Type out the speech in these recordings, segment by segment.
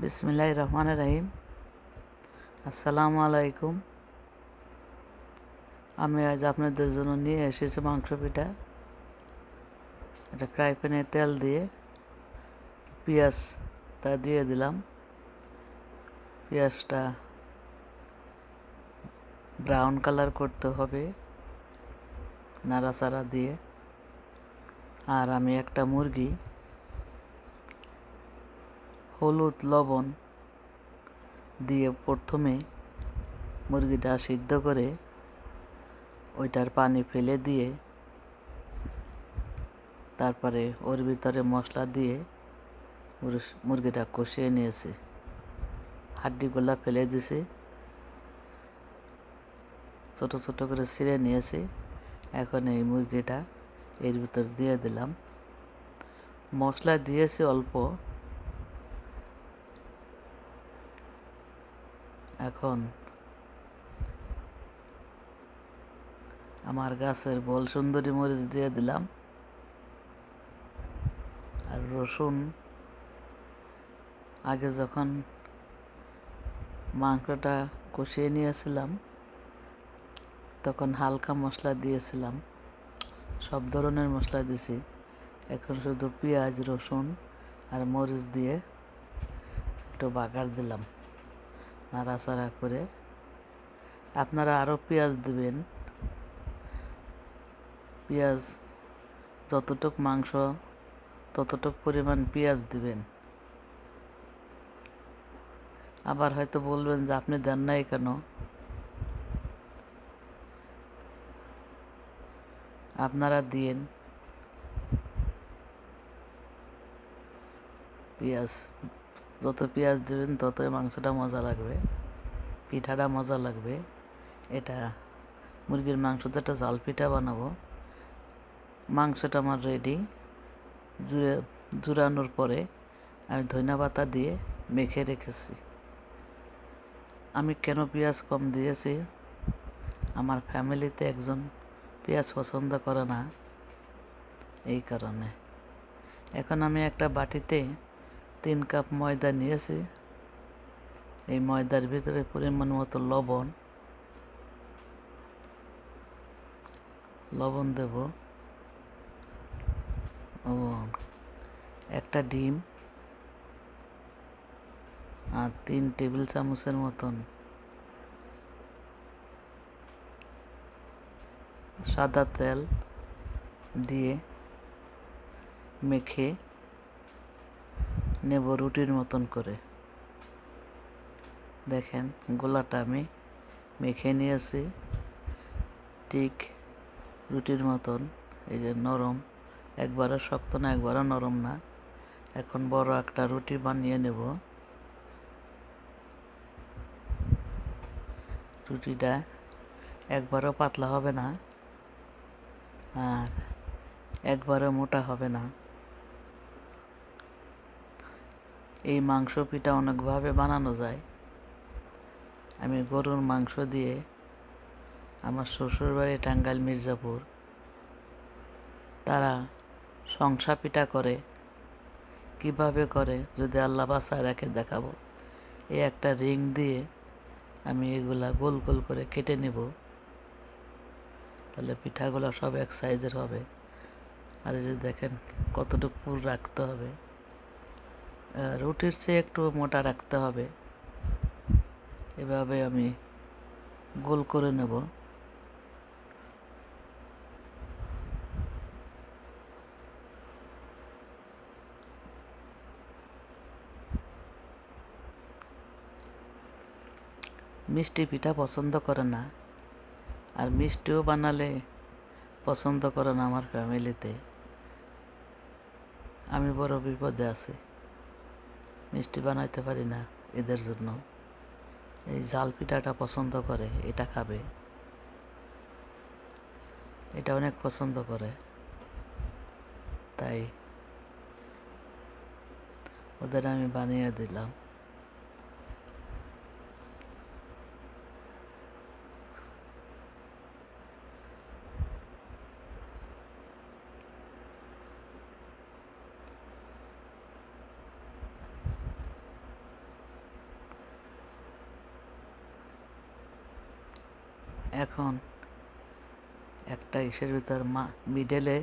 বিসমিল্লাহির রহমানির রহিম। আসসালামু আলাইকুম। আমি আজ আপনাদের জন্য নিয়ে এসেছি মাংস পিঠা। এটা ফ্রাই প্যানে তেল দিয়ে পেঁয়াজটা দিয়ে দিলাম। পেঁয়াজটা ব্রাউন কালার করতে হবে নাড়াচাড়া দিয়ে। আর আমি একটা মুরগি হলুদ লবণ দিয়ে প্রথমে মুরগিটা সিদ্ধ করে ওইটার পানি ফেলে দিয়ে তারপরে ওর ভিতরে মশলা দিয়ে মুরগিটা কষিয়ে নিয়েছি। হাড্ডিগুলা ফেলে দিছি, ছোট ছোট করে ছিঁড়ে নিয়েছি। এখন এই মুরগিটা এর ভিতর দিয়ে দিলাম। মশলা দিয়েছি অল্প। এখন আমার গাছের বল সুন্দরী মরিচ দিয়ে দিলাম। আর রসুন আগে যখন মাংসটা কষিয়ে নিয়েছিলাম তখন হালকা মশলা দিয়েছিলাম, সব ধরনের মশলা দিছি। এখন শুধু পেঁয়াজ রসুন আর মরিচ দিয়ে একটু বাগার দিলাম নাড়াচাড়া করে। আপনারা আরও পেঁয়াজ দিবেন। পেঁয়াজ যতটুক মাংস ততটুক পরিমাণ পেঁয়াজ দিবেন। আবার হয়তো বলবেন যে আপনি দেন নাই কেন। আপনারা দিয়েন। পেঁয়াজ যত পেঁয়াজ দেবেন ততই মাংসটা মজা লাগবে, পিঠাটা মজা লাগবে। এটা মুরগির মাংস তো একটা জাল পিঠা বানাবো। মাংসটা আমার রেডি। জুড়ানোর পরে আমি ধনিয়া পাতা দিয়ে মেখে রেখেছি। আমি কেন পেঁয়াজ কম দিয়েছি, আমার ফ্যামিলিতে একজন পেঁয়াজ পছন্দ করে না, এই কারণে। এখন আমি একটা বাটিতে 3 কাপ ময়দা নিয়েছি। এই ময়দার ভিতরে পরিমাণ মতো লবণ দেব, একটা ডিম আর 3 টেবিল চামচের মতন সাদা তেল দিয়ে মেখে নেব রুটির মতন করে। দেখেন গোলাটা আমি মেখে নিয়েছি ঠিক রুটির মতন। এই যে নরম, একবারও শক্ত না একবারও নরম না। এখন বড় একটা রুটি বানিয়ে নেব। রুটিটা একবারও পাতলা হবে না আর একবারও মোটা হবে না। এই মাংস পিঠা অনেকভাবে বানানো যায়। আমি গরুর মাংস দিয়ে, আমার শ্বশুরবাড়ি টাঙ্গাইল মির্জাপুর, তারা সংসা পিঠা করে। কিভাবে করে যদি আল্লাহ বাঁচায় রাখে দেখাবো। এই একটা রিং দিয়ে আমি এগুলা গোল গোল করে কেটে নেব, তাহলে পিঠাগুলো সব এক সাইজের হবে। আর এই যে দেখেন কতটুকু পুর রাখতে হবে, রুটির চেয়ে একটু মোটা রাখতে হবে। এভাবে আমি গোল করে নেব। মিষ্টি পিঠা পছন্দ করে না, আর মিষ্টিও বানালে পছন্দ করে না আমার ফ্যামিলিতে। আমি বড় বিপদে আছি, মিষ্টি বানাইতে পারি না এদের জন্য। এই জাল পিঠাটা পছন্দ করে, এটা খাবে, এটা অনেক পছন্দ করে, তাই ওদের আমি বানিয়ে দিলাম। এখন একটা ইসের ভিতর মিডেলে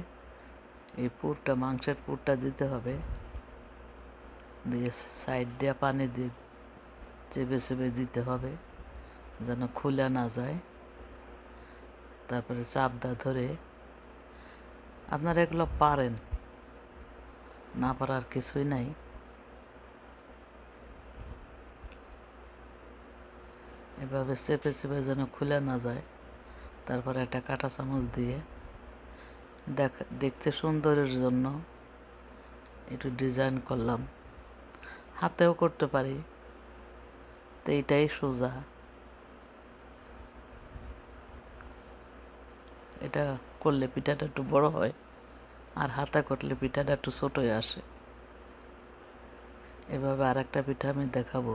এই পুরটা, মাংসের পুরটা দিতে হবে, দিয়ে সাইড দিয়ে পানি দিয়ে চেপে চেপে দিতে হবে যেন খুলে না যায়। তারপরে চাপদা ধরে, আপনারা এগুলো পারেন, না পারার কিছুই নাই। এভাবে চেপে চেপে যেন খুলে না যায়। তারপরে একটা কাঁটা চামচ দিয়ে দেখতে সুন্দরের জন্য একটু ডিজাইন করলাম, হাতেও করতে পারি, তো এইটাই সোজা। এটা করলে পিঠাটা একটু বড় হয়, আর হাতে করলে পিঠাটা একটু ছোট হয়ে আসে। এভাবে আর একটা পিঠা আমি দেখাবো,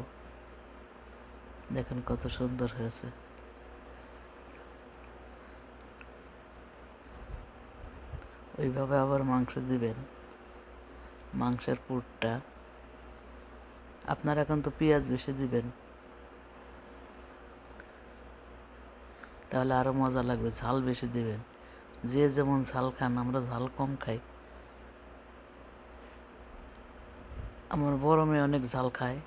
দেখেন কত সুন্দর হয়েছে। ওইভাবে আবার মাংস দিবেন, মাংসের পুরটা। আপনারা কিন্তু পেঁয়াজ বেশি দিবেন, তাহলে আরো মজা লাগবে। ঝাল বেশি দিবেন, যে যেমন ঝাল খান, আমরা ঝাল কম খাই। আমার বড় মেয়ে অনেক ঝাল খায়,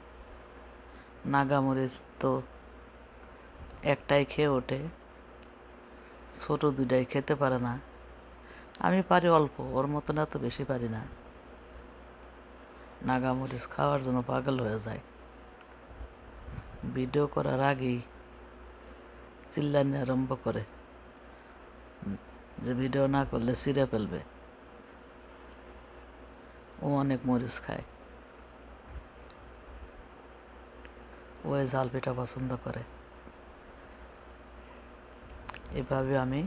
নাগামরিচ তো একটাই খেয়ে ওঠে, ছোট দুইটাই খেতে পারে না। আমি পারি অল্প, ওর মতন এত বেশি পারি না। নাগামরিচ খাওয়ার জন্য পাগল হয়ে যায়। ভিডিও করার আগেই চিল্লানি আরম্ভ করে যে ভিডিও না করলে ছিঁড়ে ফেলবে। ও অনেক মরিচ খায়, ও ঝাল পিঠা পছন্দ করে। এভাবে আমি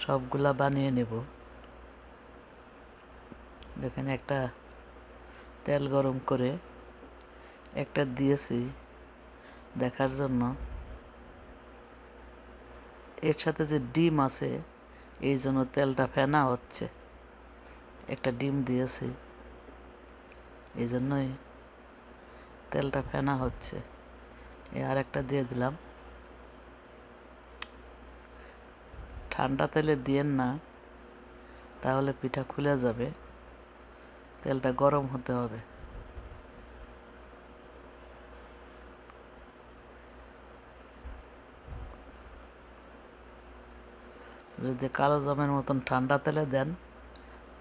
সবগুলা বানিয়ে নেব। যেখানে একটা তেল গরম করে একটা দিয়েছি দেখার জন্য। এর সাথে যে ডিম আছে, এই জন্য তেলটা ফেনা হচ্ছে। একটা ডিম দিয়েছি, এই জন্যই তেলটা ফেনা হচ্ছে। আর একটা দিয়ে দিলাম। ঠান্ডা তেলে দিয়েন না, তাহলে পিঠা খুলে যাবে। তেলটা গরম হতে হবে। যদি কালো জামের মতন ঠান্ডা তেলে দেন,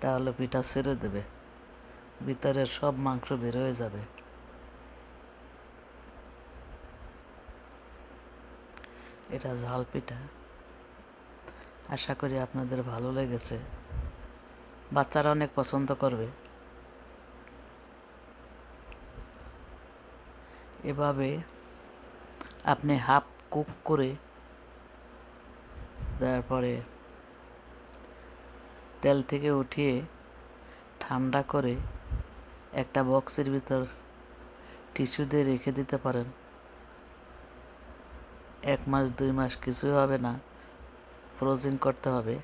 তাহলে পিঠা ছেড়ে দেবে, ভিতরের সব মাংস বের হয়ে যাবে। এটা ঝাল পিঠা। আশা করি আপনাদের ভালো লেগেছে, বাচ্চারা অনেক পছন্দ করবে। এভাবে আপনি হাফ কুক করে, তারপরে তেল থেকে উঠিয়ে ঠান্ডা করে একটা বক্সের ভিতর টিস্যু দিয়ে রেখে দিতে পারেন। 1 মাস 2 মাস কিছুই হবে না, ফ্রোজিং করতে হবে।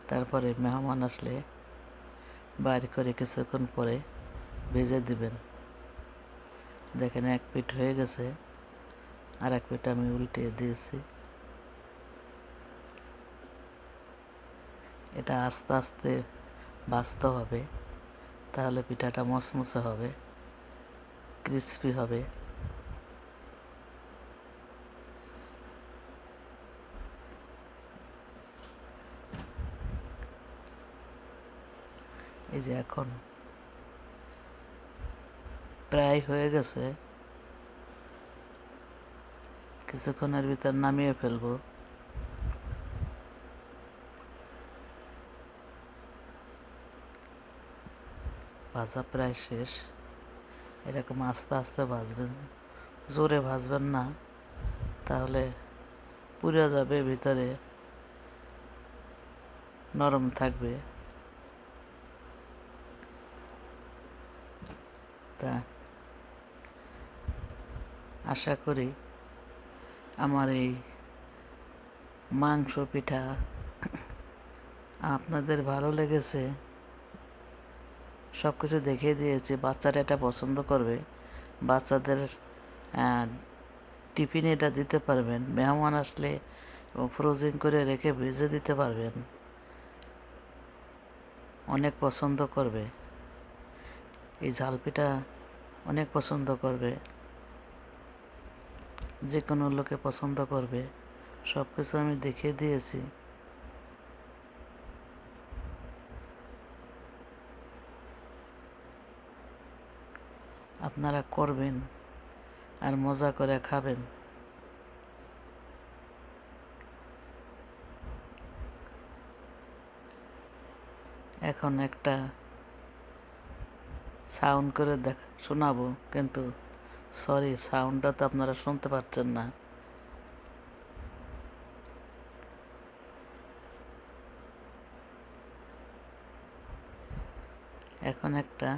তারপরে মেহমান আসলে বাইর করে কিছুক্ষণ পরে ভেজে দিবেন। দেখেন এক পিঠ হয়ে গেছে, আর এক পিঠ আমি উল্টে দিয়েছি। এটা আস্তে আস্তে ভাজতে হবে, তাহলে পিঠাটা মচমচে হবে, ক্রিস্পি হবে। এই যে এখন প্রায় হয়ে গেছে, কিছুক্ষণের ভিতর নামিয়ে ফেলবো। ভাজা প্রায় শেষ। এরকম আস্তে আস্তে ভাজবেন, জোরে ভাজবেন না, তাহলে পুড়ে যাবে, ভিতরে নরম থাকবে। তা আশা করি আমার এই মাংস পিঠা আপনাদের ভালো লেগেছে। সব কিছু দেখিয়ে দিয়েছি, বাচ্চারা এটা পছন্দ করবে। বাচ্চাদের টিফিনে এটা দিতে পারবেন, মেহমান আসলে ফ্রোজিং করে রেখে ভেজে দিতে পারবেন, অনেক পছন্দ করবে। এই ঝাল পিঠা অনেক পছন্দ করবে, যে কোনো লোকে পছন্দ করবে। সব কিছু আমি দেখিয়ে দিয়েছি। আপনারা করবেন আর মজা করে খাবেন। এখন একটা সাউন্ড করে শোনাবো, কিন্তু সরি, সাউন্ডটা তো আপনারা শুনতে পাচ্ছেন না। এখন একটা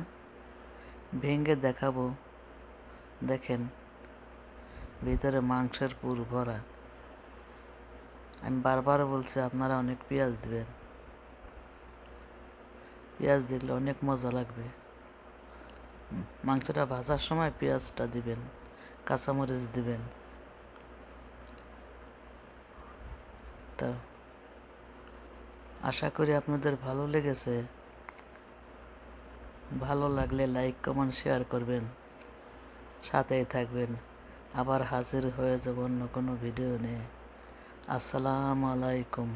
ভেঙে দেখাবো, দেখেন ভিতরে মাংসের পুর ভরা। আমি বারবার বলছি আপনারা অনেক পেঁয়াজ দিবেন, পেঁয়াজ দিলে অনেক মজা লাগবে। মাংসটা ভাজার সময় পেঁয়াজটা দিবেন, কাঁচামরিচ দিবেন। তো আশা করি আপনাদের ভালো লেগেছে। ভালো লাগলে লাইক কমেন্ট শেয়ার করবেন, সাথেই থাকবেন। আবার হাজির হয়ে যাব অন্য কোনো ভিডিও নিয়ে। আসসালামু আলাইকুম।